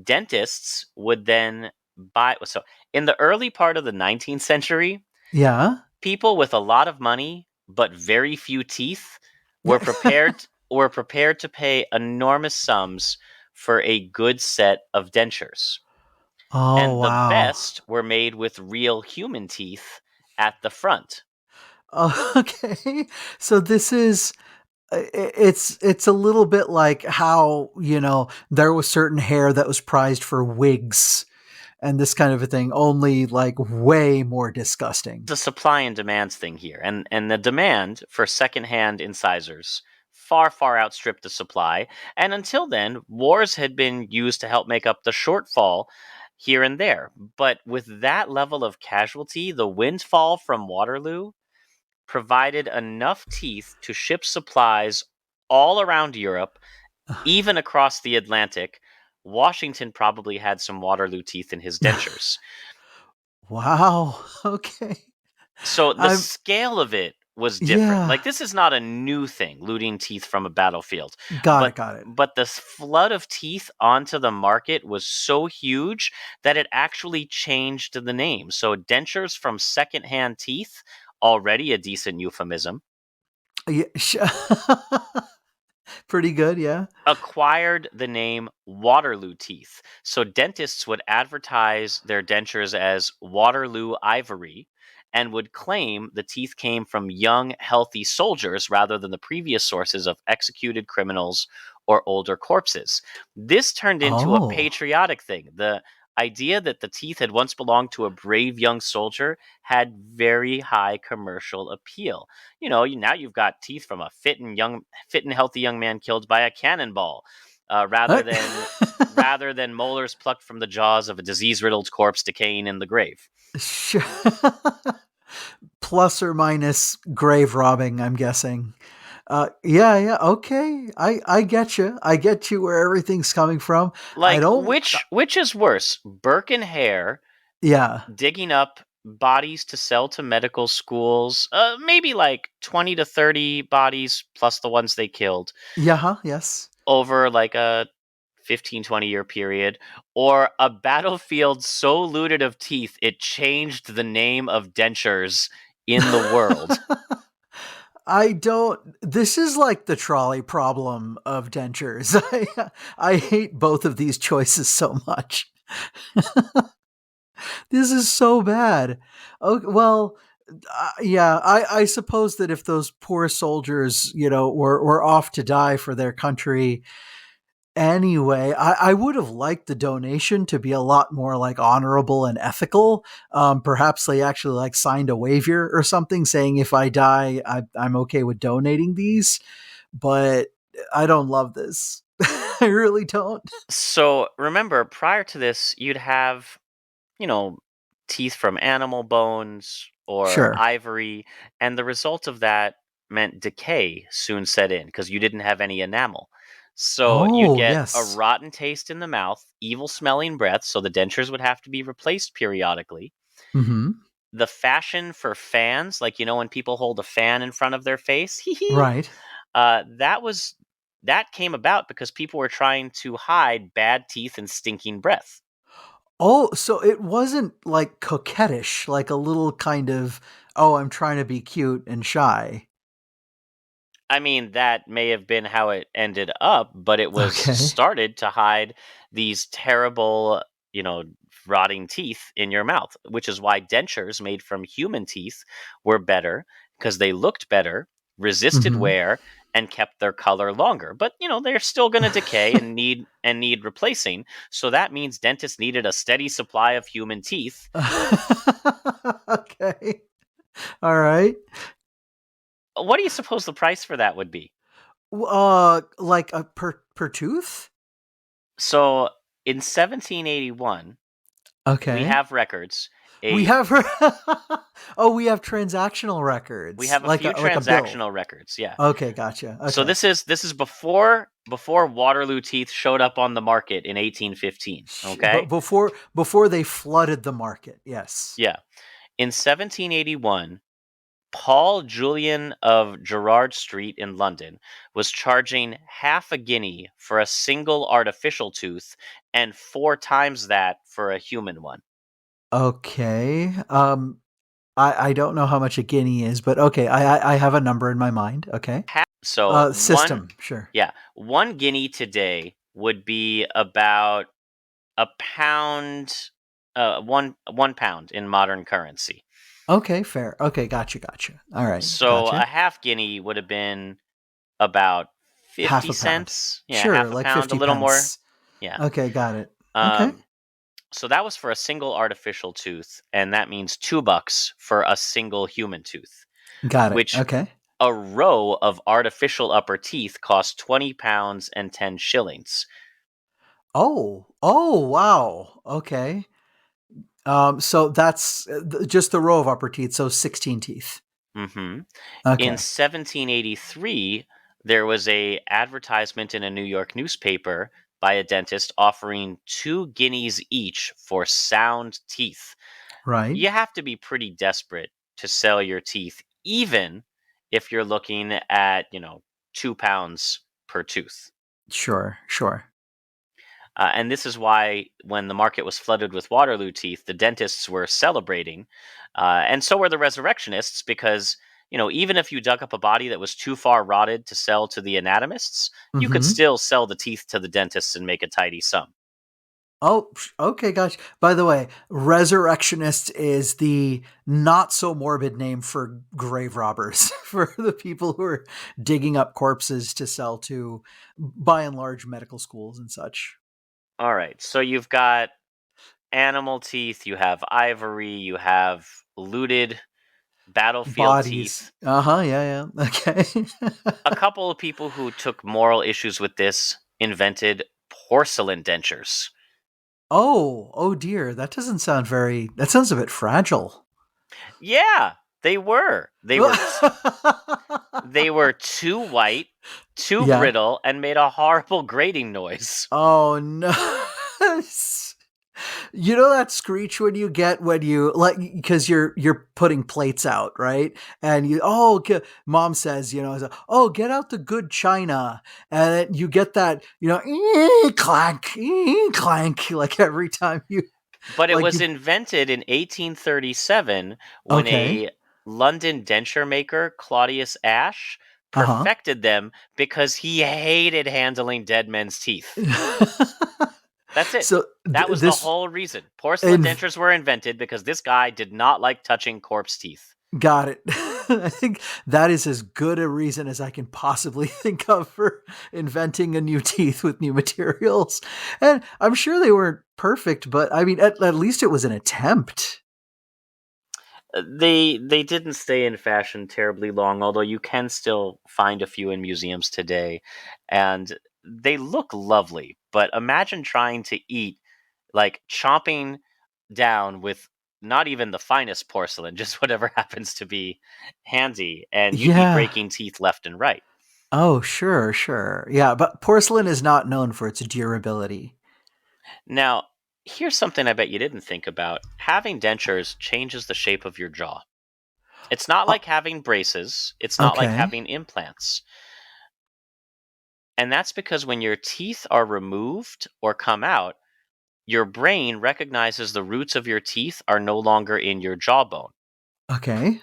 Dentists would then buy. So, in the early part of the 19th century,
Yeah.
people with a lot of money but very few teeth were prepared to pay enormous sums for a good set of dentures.
Oh
And the
wow.
best were made with real human teeth at the front.
Oh, okay. So this is it's a little bit like how, there was certain hair that was prized for wigs and this kind of a thing, only like way more disgusting.
The supply and demand thing here, and the demand for secondhand incisors far outstripped the supply. And until then, wars had been used to help make up the shortfall. here and there. But with that level of casualty, the windfall from Waterloo provided enough teeth to ship supplies all around Europe, even across the Atlantic. Washington probably had some Waterloo teeth in his dentures.
Wow. Okay.
So the
I'm
scale of it was different.
yeah.
Like this is not a new thing, looting teeth from a battlefield.
Got
But
it, got it.
the flood of teeth onto the market was so huge that it actually changed the name. So dentures from secondhand teeth, already a decent euphemism,
Yeah, pretty good, yeah.
acquired the name Waterloo teeth. So dentists would advertise their dentures as Waterloo ivory and would claim the teeth came from young, healthy soldiers rather than the previous sources of executed criminals or older corpses. This turned into a
Oh.
patriotic thing. The idea that the teeth had once belonged to a brave young soldier had very high commercial appeal. Now you've got teeth from a fit and healthy young man killed by a cannonball,
Uh,
rather than molars plucked from the jaws of a disease-riddled corpse decaying in the grave.
Sure. Plus or minus grave robbing, I'm guessing. Yeah, yeah, okay. I get you. I get you where everything's coming from. I
Like
don't.
which is worse, Burke and Hare
Yeah.
digging up bodies to sell to medical schools, maybe like 20 to 30 bodies plus the ones they killed
Yeah. Huh, yes.
over like a 15-20 year period, or a battlefield so looted of teeth it changed the name of dentures in the world.
I don't. This is like the trolley problem of dentures. I hate both of these choices so much. This is so bad. Oh, well, yeah, I suppose that if those poor soldiers, were off to die for their country anyway, I would have liked the donation to be a lot more like honorable and ethical. Perhaps they actually like signed a waiver or something saying if I die, I'm okay with donating these. But I don't love this. I really don't.
So remember, prior to this, you'd have, you know, teeth from animal bones or
Sure.
ivory, and the result of that meant decay soon set in because you didn't have any enamel. So you'd
Oh,
get a
yes.
rotten taste in the mouth, evil smelling breath, so the dentures would have to be replaced periodically.
Hmm.
The fashion for fans, like when people hold a fan in front of their face, hee hee,
Right.
that was that came about because people were trying to hide bad teeth and stinking breath.
Oh, so it wasn't like coquettish, like a little kind of, oh, I'm trying to be cute and shy.
I mean, that may have been how it ended up, but it was
Okay.
started to hide these terrible, you know, rotting teeth in your mouth, which is why dentures made from human teeth were better because they looked better, resisted
Hmm.
wear, and kept their color longer. But, they're still going to decay and need replacing. So that means dentists needed a steady supply of human teeth.
Okay. All right.
What do you suppose the price for that would be?
Like a per tooth?
So in 1781, we
Okay.
have records.
We
A
have Oh, we have transactional
we
records,
have a few
like a bill.
transactional records, yeah.
Okay, gotcha.
So
Okay.
this is before Waterloo teeth showed up on the market in 1815.
But
Okay,
before they flooded the market, yes.
yeah. In 1781, Paul Julian of Gerrard Street in London was charging half a guinea for a single artificial tooth and four times that for a human one.
Okay. I don't know how much a guinea is, but okay, I have a number in my mind. Okay.
So
System, sure.
yeah, 1 guinea today would be about a pound, 1 pound in modern currency.
Okay, fair. Okay, gotcha. All right,
So
gotcha.
a half guinea would have been about
Half
50
a pound.
cents. Yeah,
Sure,
half a
like
pound, a
50
little more.
pence.
Yeah.
Okay, got it. Okay.
Um, so that was for a single artificial tooth, and that means $2 for a single human tooth,
Got it.
which
Okay.
a row of artificial upper teeth cost 20 pounds and 10 shillings.
Oh, wow. Okay. So that's just the row of upper teeth. So 16 teeth.
Hmm. In
Okay.
1783, there was a advertisement in a New York newspaper by a dentist offering 2 guineas each for sound teeth.
Right.
You have to be pretty desperate to sell your teeth, even if you're looking at, 2 pounds per tooth.
Sure. Sure.
And this is why, when the market was flooded with Waterloo teeth, the dentists were celebrating, and so were the resurrectionists, because even if you dug up a body that was too far rotted to sell to the anatomists, you could
Mm-hmm.
still sell the teeth to the dentists and make a tidy sum.
Oh, okay, gosh. By the way, resurrectionist is the not so morbid name for grave robbers, for the people who are digging up corpses to sell to, by and large, medical schools and such.
All right, so you've got animal teeth, you have ivory, you have looted battlefield
Bodies.
teeth.
Uh huh. Yeah. Yeah. Okay.
A couple of people who took moral issues with this invented porcelain dentures.
Oh dear. That doesn't sound very. That sounds a bit fragile.
Yeah, they were. They were too white, too
Yeah.
brittle, and made a horrible grating noise.
Oh no. You know that screech when you get when you like because you're putting plates out, right? And mom says, oh, get out the good china, and then you get that, clank, clank, like every time you
But it
like
was
you.
invented in 1837 when
Okay.
a London denture maker, Claudius Ashe,
Uh
perfected them because he hated handling dead men's teeth.
huh.
That's it.
So
That was the
this
whole reason. Porcelain
in
dentures were invented because this guy did not like touching corpse teeth.
got it. I think that is as good a reason as I can possibly think of for inventing a new teeth with new materials. And I'm sure they weren't perfect, but I mean, at least it was an attempt.
They didn't stay in fashion terribly long, although you can still find a few in museums today, and they look lovely. But imagine trying to eat, like chomping down with not even the finest porcelain, just whatever happens to be handy, and you'd be
Yeah.
breaking teeth left and right.
Oh, sure, sure. Yeah, but porcelain is not known for its durability.
Now, here's something I bet you didn't think about. Having dentures changes the shape of your jaw. It's not like
Oh,
having braces, it's not like
okay.
having implants. And that's because when your teeth are removed or come out, your brain recognizes the roots of your teeth are no longer in your jawbone.
Okay.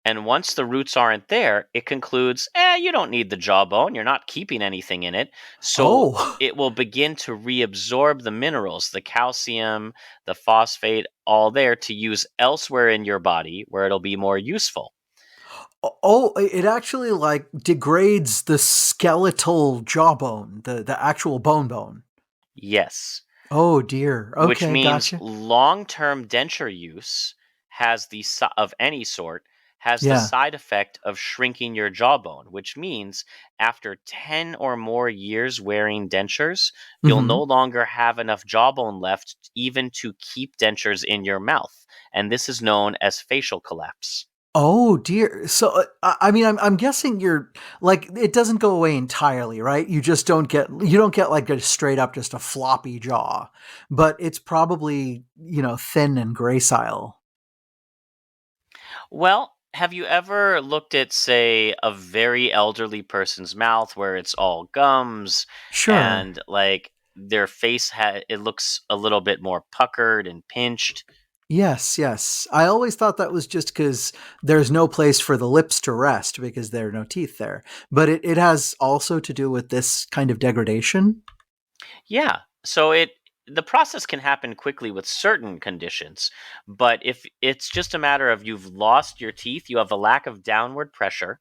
And once the roots aren't there, it concludes, you don't need the jawbone. You're not keeping anything in it. So
Oh.
it will begin to reabsorb the minerals, the calcium, the phosphate, all there to use elsewhere in your body where it'll be more useful.
Oh, it actually like degrades the skeletal jawbone, the actual bone.
Yes.
Oh dear.
Which
Okay,
means
gotcha.
long-term denture use of any sort has the
Yeah.
side effect of shrinking your jawbone, which means after 10 or more years wearing dentures, you'll
Hmm.
no longer have enough jawbone left even to keep dentures in your mouth, and this is known as facial collapse.
Oh dear. So I mean, I'm guessing you're like it doesn't go away entirely, right? You don't get like a straight up just a floppy jaw, but it's probably thin and gracile.
Well, have you ever looked at, say, a very elderly person's mouth where it's all gums
Sure.
and like their it looks a little bit more puckered and pinched?
Yes, yes. I always thought that was just because there's no place for the lips to rest because there are no teeth there. But it has also to do with this kind of degradation.
Yeah. So the process can happen quickly with certain conditions, but if it's just a matter of you've lost your teeth, you have a lack of downward pressure.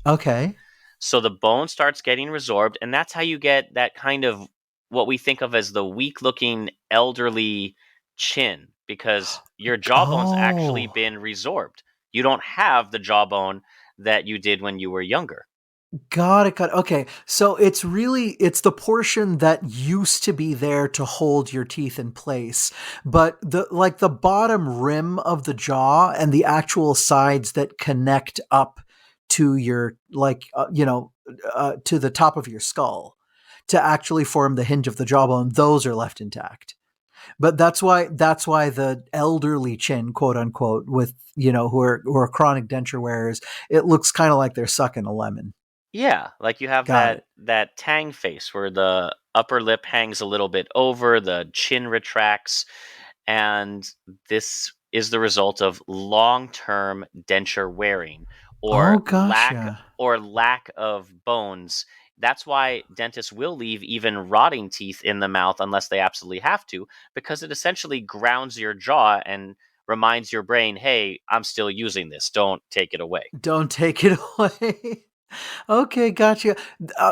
Okay.
So the bone starts getting resorbed, and that's how you get that kind of what we think of as the weak looking elderly chin, because your jawbone's actually
Oh.
been resorbed. You don't have the jawbone that you did when you were younger.
Got it. Got it. Okay. So it's the portion that used to be there to hold your teeth in place, but the bottom rim of the jaw and the actual sides that connect up to your to the top of your skull to actually form the hinge of the jawbone, those are left intact. But that's why the elderly chin, quote unquote, with who are chronic denture wearers, it looks kind of like they're sucking a lemon.
Yeah, like you have
Got it.
that tang face where the upper lip hangs a little bit over, the chin retracts, and this is the result of long-term denture wearing or
Oh, gotcha.
lack of bones. That's why dentists will leave even rotting teeth in the mouth unless they absolutely have to, because it essentially grounds your jaw and reminds your brain, "Hey, I'm still using this. Don't take it away."
Don't take it away. Okay, gotcha.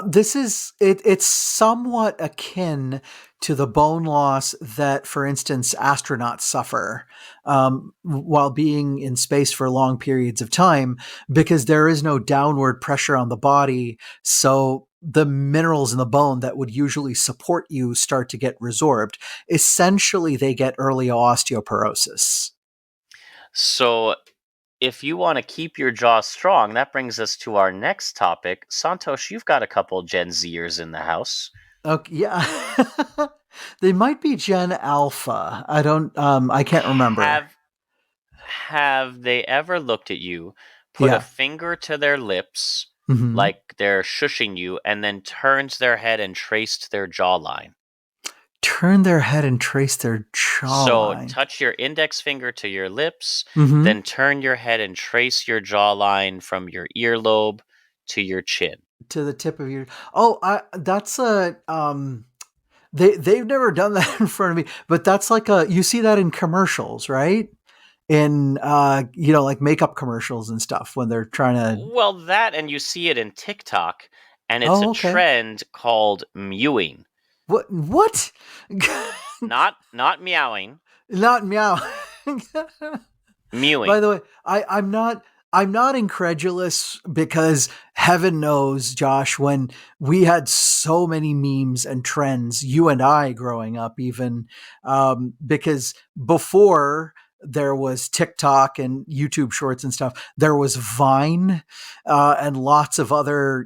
This is it. It's somewhat akin to the bone loss that, for instance, astronauts suffer while being in space for long periods of time, because there is no downward pressure on the body. So the minerals in the bone that would usually support you start to get resorbed. Essentially, they get early osteoporosis.
So if you want to keep your jaw strong, that brings us to our next topic. Santosh, you've got a couple Gen Zers in the house.
Okay, yeah. They might be Gen Alpha. I can't remember.
Have have they ever looked at you, put a
Yeah.
finger to their lips
Hmm.
like they're shushing you, and then turns their head and traced their jawline?
Turn their head and trace their
So
jawline.
touch your index finger to your lips,
Hmm.
then turn your head and trace your jawline from your earlobe to your chin.
To the tip of your. Oh, I that's a they've never done that in front of me, but that's like a you see that in commercials, right? In like makeup commercials and stuff when they're trying to.
Well, that and you see it in TikTok, and it's a
Oh, okay.
trend called mewing.
What?
Not meowing,
Not meow. By
mewing.
the way, I'm not incredulous because heaven knows, Josh, when we had so many memes and trends, you and I growing up, even because before there was TikTok and YouTube Shorts and stuff, there was Vine and lots of other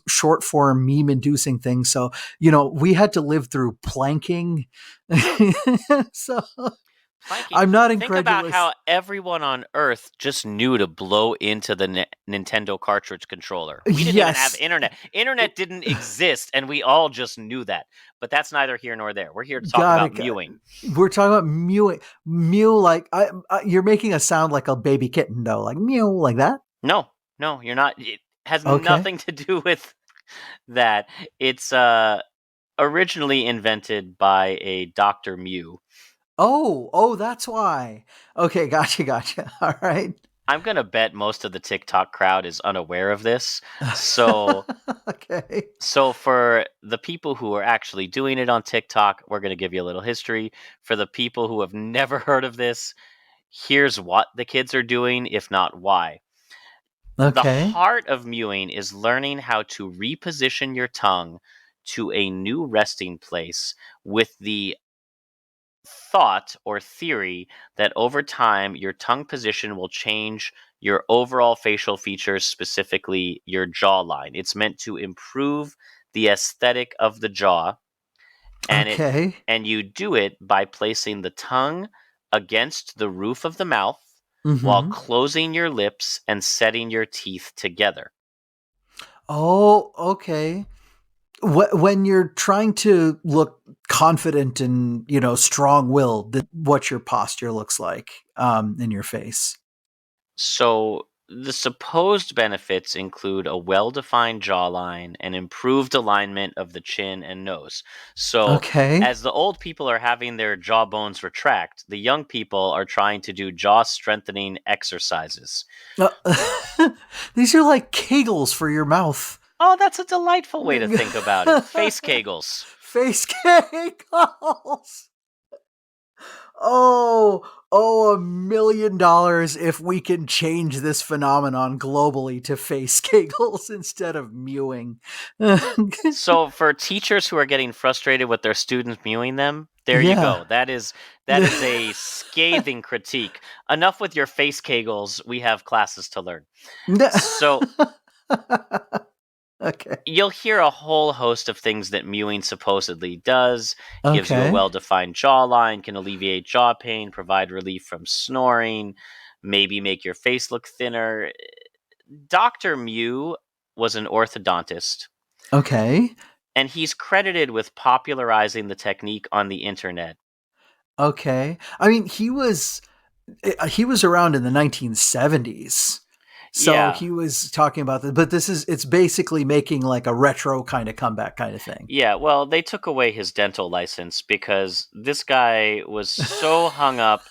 short form meme inducing things. So we had to live through planking. So
Planking.
I'm not
Think about
incredulous.
how everyone on Earth just knew to blow into the Nintendo cartridge controller. We didn't even have
Yes.
internet. Internet didn't exist, and we all just knew that. But that's neither here nor there. We're here to talk
Got
about
it. Got
mewing.
it. We're talking about mewing. Mew like you're making a sound like a baby kitten though, like mew like that.
No, no, you're not. It has
Okay.
nothing to do with that. It's originally invented by a Dr. Mew.
Oh, that's why. Okay, gotcha. All right.
I'm gonna bet most of the TikTok crowd is unaware of this. So
Okay.
so for the people who are actually doing it on TikTok, we're gonna give you a little history. For the people who have never heard of this, here's what the kids are doing, if not why. The
Okay.
heart of mewing is learning how to reposition your tongue to a new resting place with the thought or theory that over time your tongue position will change your overall facial features, specifically your jawline. It's meant to improve the aesthetic of the jaw, and
Okay.
you do it by placing the tongue against the roof of the mouth while
Mm-hmm.
closing your lips and setting your teeth together.
Oh, okay. When you're trying to look confident and strong-willed, what your posture looks like in your face.
So, the supposed benefits include a well defined jawline and improved alignment of the chin and nose. So,
Okay.
as the old people are having their jawbones retract, the young people are trying to do jaw strengthening exercises.
These are like kegels for your mouth.
Oh, that's a delightful way to think about it. Face kegels.
Face kegels. Oh, $1 million if we can change this phenomenon globally to face kegels instead of mewing.
So for teachers who are getting frustrated with their students mewing them, there you
Yeah.
go. That is a scathing critique. Enough with your face kegels. We have classes to learn. So
Okay.
you'll hear a whole host of things that mewing supposedly does. Gives you a
Okay.
well-defined jawline, can alleviate jaw pain, provide relief from snoring, maybe make your face look thinner. Dr. Mew was an orthodontist,
Okay.
and he's credited with popularizing the technique on the internet.
Okay. I mean, he was around in the 1970s. So
Yeah.
he was talking about this, but it's basically making like a retro kind of comeback kind of thing.
Yeah, well, they took away his dental license because this guy was so hung up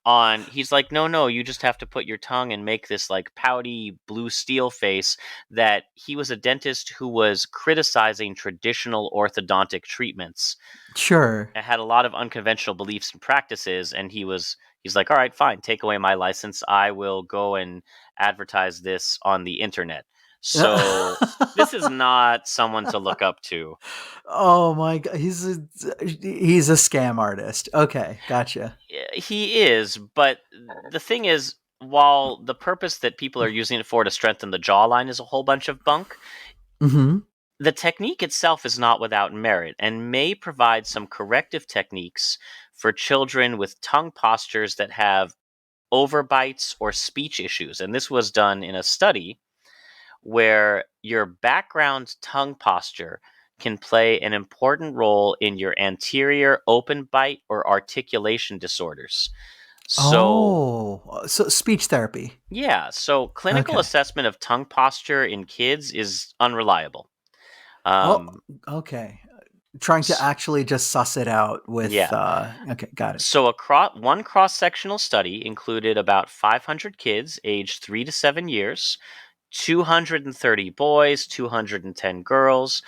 on he's like, "No, no, you just have to put your tongue and make this like pouty blue steel face," that he was a dentist who was criticizing traditional orthodontic treatments.
Sure.
And had a lot of unconventional beliefs and practices, and he's like, "All right, fine, take away my license. I will go and advertise this on the internet." So this is not someone to look up to.
Oh my god, he's a scam artist. Okay, gotcha.
He is, but the thing is, while the purpose that people are using it for to strengthen the jawline is a whole bunch of bunk,
Mhm.
the technique itself is not without merit and may provide some corrective techniques for children with tongue postures that have overbites or speech issues. And this was done in a study where your background tongue posture can play an important role in your anterior open bite or articulation disorders. So,
Oh, so speech therapy.
yeah, so clinical
Okay.
assessment of tongue posture in kids is unreliable.
Oh,
Um,
okay. Trying to
s-
actually just suss it out with
yeah.
okay, got it.
So, one cross sectional study included about 500 kids aged 3 to 7 years, 230 boys, 210 girls.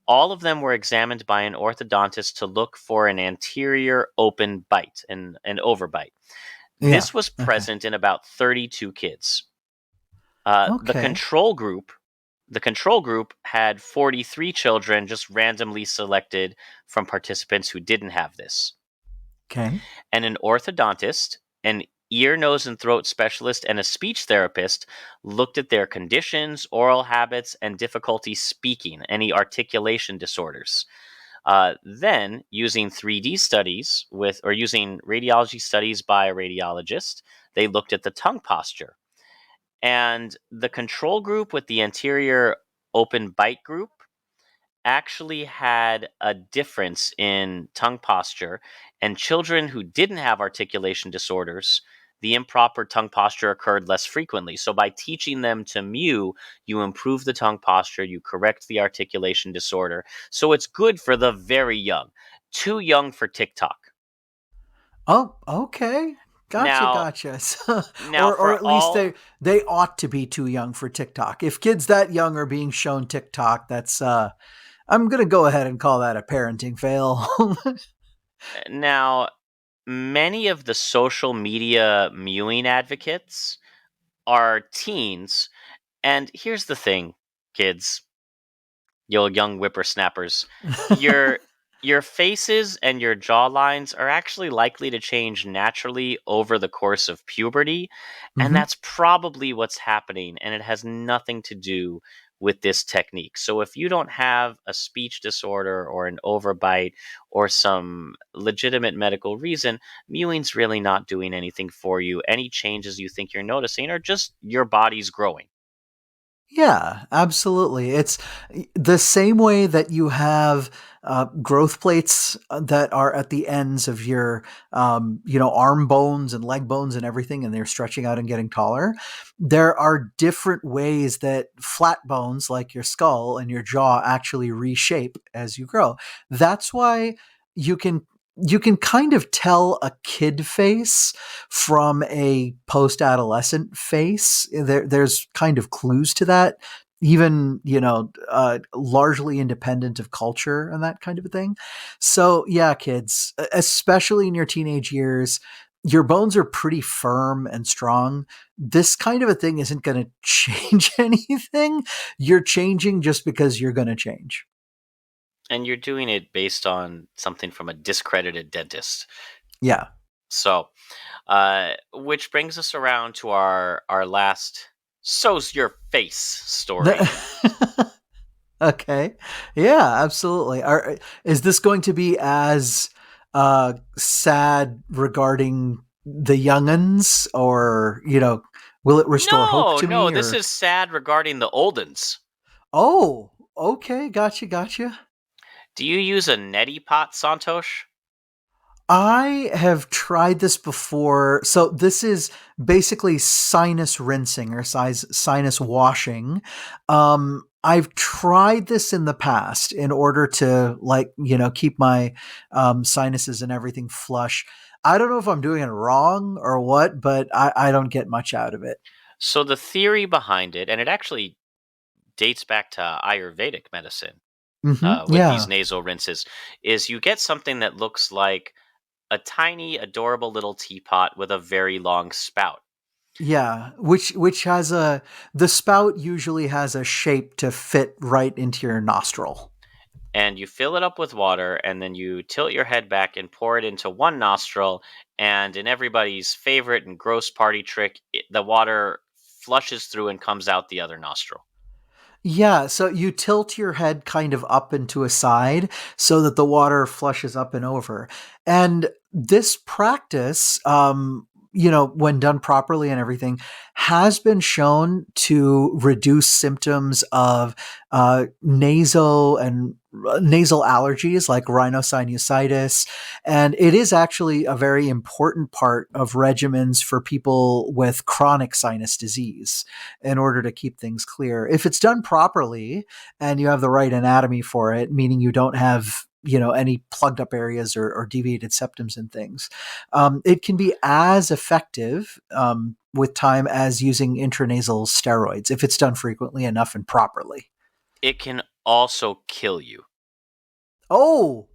All of them were examined by an orthodontist to look for an anterior open bite, an overbite.
Yeah.
This was
Okay.
present in about 32 kids. Uh, the
Okay.
control group, the control group had 43 children just randomly selected from participants who didn't have this.
Okay.
And an orthodontist, an ear, nose, and throat specialist, and a speech therapist looked at their conditions, oral habits, and difficulty speaking, any articulation disorders. Then, using 3D studies or using radiology studies by a radiologist, they looked at the tongue posture. And the control group with the anterior open bite group actually had a difference in tongue posture, and children who didn't have articulation disorders, the improper tongue posture occurred less frequently. So by teaching them to mew, you improve the tongue posture, you correct the articulation disorder. So it's good for the very young. Too young for TikTok.
Oh, okay. Gotcha,
Now,
gotcha. So,
now
or
for
at least
all
they ought to be too young for TikTok. If kids that young are being shown TikTok, that's I'm gonna go ahead and call that a parenting fail.
now many of the social media mewing advocates are teens. And here's the thing, kids, you young whippersnappers, your your faces and your jawlines are actually likely to change naturally over the course of puberty, and
Hmm.
that's probably what's happening, and it has nothing to do with this technique. So if you don't have a speech disorder or an overbite or some legitimate medical reason, mewing's really not doing anything for you. Any changes you think you're noticing are just your body's growing.
Yeah, absolutely. It's the same way that you have growth plates that are at the ends of your, arm bones and leg bones and everything, and they're stretching out and getting taller. There are different ways that flat bones, like your skull and your jaw, actually reshape as you grow. That's why you can you can kind of tell a kid face from a post-adolescent face. There's kind of clues to that even largely independent of culture and that kind of a thing. So yeah, kids, especially in your teenage years, your bones are pretty firm and strong. This kind of a thing isn't going to change anything. You're changing just because you're going to change.
And you're doing it based on something from a discredited dentist.
Yeah.
So, which brings us around to our last "so's your face" story.
Okay. Yeah, absolutely. Is this going to be as sad regarding the young'uns, or will it restore hope
No,
to
no,
me?
this
Or
is sad regarding the oldens.
oh, okay, gotcha.
Do you use a neti pot, Santosh?
I have tried this before. So this is basically sinus rinsing or sinus washing. I've tried this in the past in order to keep my sinuses and everything flush. I don't know if I'm doing it wrong or what, but I don't get much out of it.
So the theory behind it, and it actually dates back to Ayurvedic medicine with these
Yeah.
nasal rinses, is you get something that looks like a tiny, adorable little teapot with a very long spout.
Yeah, which has the spout usually has a shape to fit right into your nostril.
And you fill it up with water, and then you tilt your head back and pour it into one nostril. And in everybody's favorite and gross party trick, the water flushes through and comes out the other nostril.
Yeah, so you tilt your head kind of up into a side so that the water flushes up and over. And this practice, when done properly and everything, has been shown to reduce symptoms of nasal allergies like rhinosinusitis. And it is actually a very important part of regimens for people with chronic sinus disease in order to keep things clear. If it's done properly and you have the right anatomy for it, meaning you don't have any plugged up areas or deviated septums and things, it can be as effective with time as using intranasal steroids if it's done frequently enough and properly.
It can also kill you.
Oh,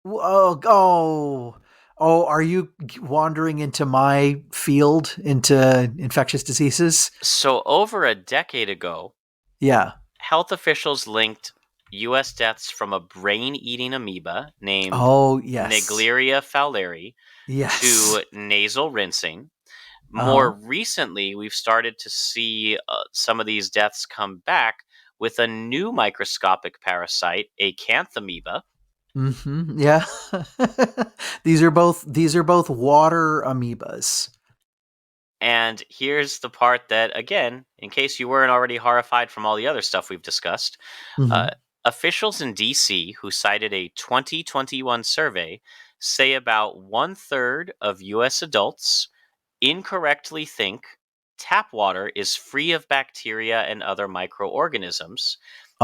oh, are you wandering into my field, into infectious diseases?
So, over a decade ago,
Yeah.
health officials linked U.S. deaths from a brain eating amoeba named
Oh, yes.
Naegleria fowleri
Yes.
to nasal rinsing. More
Uh-huh.
recently, we've started to see some of these deaths come back with a new microscopic parasite, acanthamoeba.
Yeah. These are both water amoebas.
And here's the part that, again, in case you weren't already horrified from all the other stuff we've discussed, uh,
Mhm.
officials in DC who cited a 2021 survey say about one third of US adults incorrectly think tap water is free of bacteria and other microorganisms,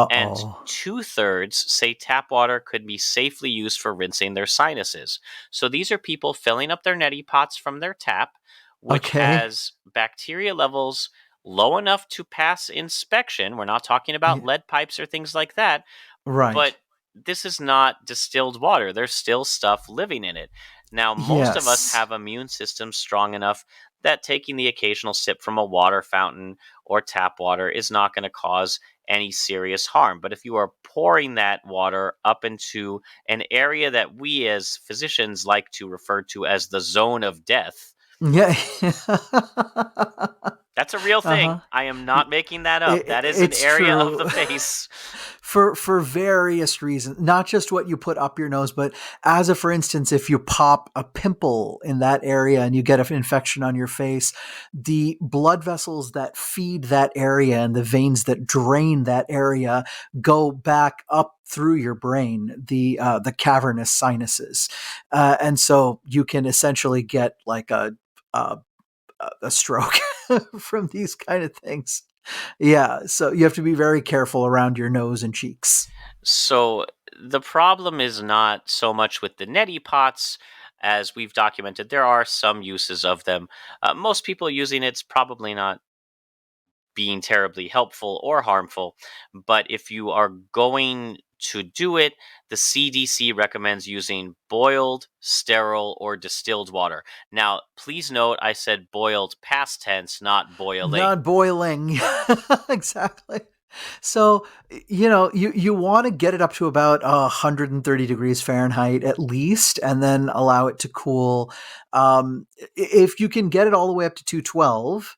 and
Uh-oh.
two-thirds say tap water could be safely used for rinsing their sinuses. So these are people filling up their neti pots from their tap, which
Okay.
has bacteria levels low enough to pass inspection. We're not talking about
Yeah,
lead pipes or things like that,
right.
but this is not distilled water. There's still stuff living in it. Now, most of us
Yes.
have immune systems strong enough that taking the occasional sip from a water fountain or tap water is not going to cause any serious harm. But if you are pouring that water up into an area that we as physicians like to refer to as the zone of death,
Yeah.
that's a real
Uh-huh.
thing. I am not making that up. That is an
It's
area of the
true.
face.
For various reasons, not just what you put up your nose, but as a for instance, if you pop a pimple in that area and you get an infection on your face, the blood vessels that feed that area and the veins that drain that area go back up through your brain, the cavernous sinuses, and so you can essentially get like a, a stroke from these kind of things. Yeah, so you have to be very careful around your nose and cheeks.
So the problem is not so much with the neti pots, as we've documented. There are some uses of them. Most people using it's probably not being terribly helpful or harmful. But if you are going to do it, the CDC recommends using boiled, sterile, or distilled water. Now, please note I said boiled past tense, not boiling.
Not boiling. Exactly. So, you want to get it up to about 130 degrees Fahrenheit at least, and then allow it to cool. If you can get it all the way up to 212,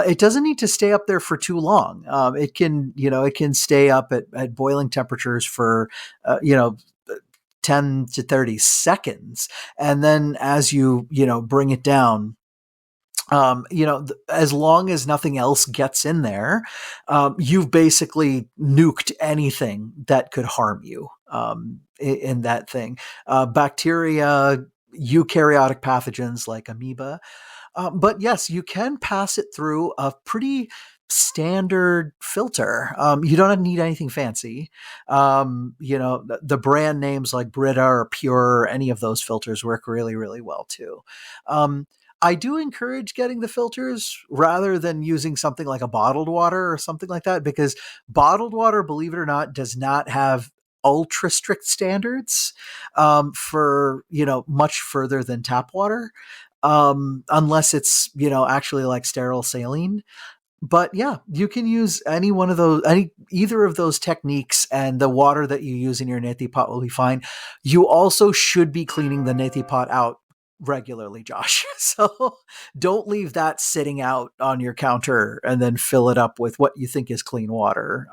it doesn't need to stay up there for too long. It can stay up at boiling temperatures for, 10 to 30 seconds. And then as you bring it down, as long as nothing else gets in there, you've basically nuked anything that could harm you in that thing. Bacteria, eukaryotic pathogens like amoeba. But yes, you can pass it through a pretty standard filter. You don't need anything fancy. The brand names like Brita or Pure, any of those filters work really, really well too. Um, I do encourage getting the filters rather than using something like a bottled water or something like that, because bottled water, believe it or not, does not have ultra strict standards for much further than tap water, unless it's actually like sterile saline. But yeah, you can use any one of those, any either of those techniques, and the water that you use in your neti pot will be fine. You also should be cleaning the neti pot out regularly, Josh. So don't leave that sitting out on your counter and then fill it up with what you think is clean water.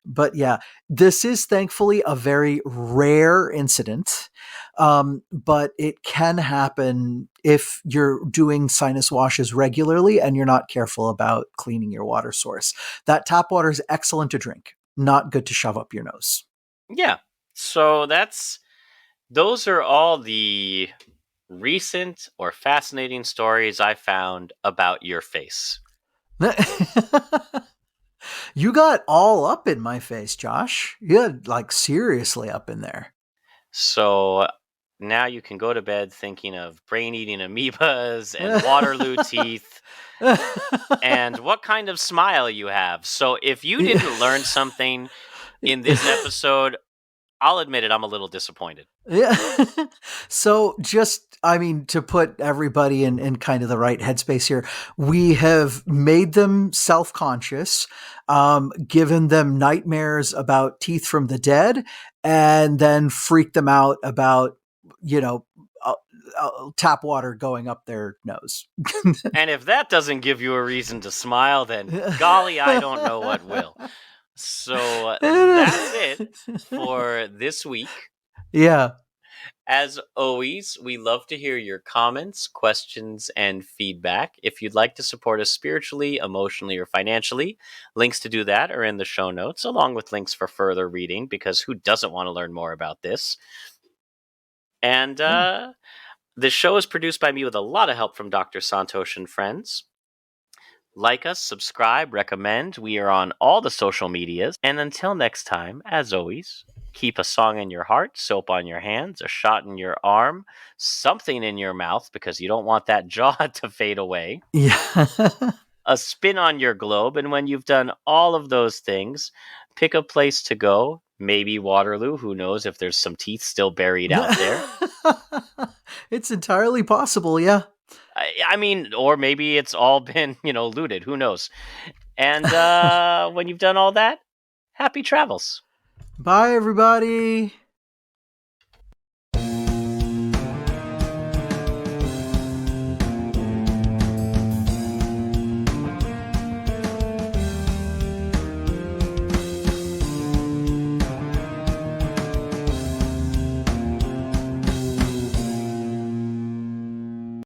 But yeah, this is thankfully a very rare incident. But it can happen if you're doing sinus washes regularly and you're not careful about cleaning your water source. That tap water is excellent to drink, not good to shove up your nose.
Yeah. So those are all the recent or fascinating stories I found about your face.
You got all up in my face, Josh. You had like seriously up in there.
So now you can go to bed thinking of brain eating amoebas and waterloo teeth and what kind of smile you have. So if you didn't learn something in this episode, I'll admit it, I'm a little disappointed.
Yeah. So I mean, to put everybody in kind of the right headspace here, we have made them self-conscious, given them nightmares about teeth from the dead, and then freaked them out about, you know, tap water going up their nose.
And if that doesn't give you a reason to smile, then golly, I don't know what will. So that's it for this week.
Yeah.
As always, we love to hear your comments, questions, and feedback. If you'd like to support us spiritually, emotionally, or financially, links to do that are in the show notes, along with links for further reading, because who doesn't want to learn more about this? And
Yeah.
the show is produced by me with a lot of help from Dr. Santhosh and friends. Like us, subscribe, recommend. We are on all the social medias. And until next time, as always, keep a song in your heart, soap on your hands, a shot in your arm, something in your mouth because you don't want that jaw to fade away,
Yeah.
a spin on your globe. And when you've done all of those things, pick a place to go. Maybe Waterloo. Who knows if there's some teeth still buried out there.
It's entirely possible, yeah.
I mean, or maybe it's all been, looted. Who knows? And when you've done all that, happy travels.
Bye, everybody.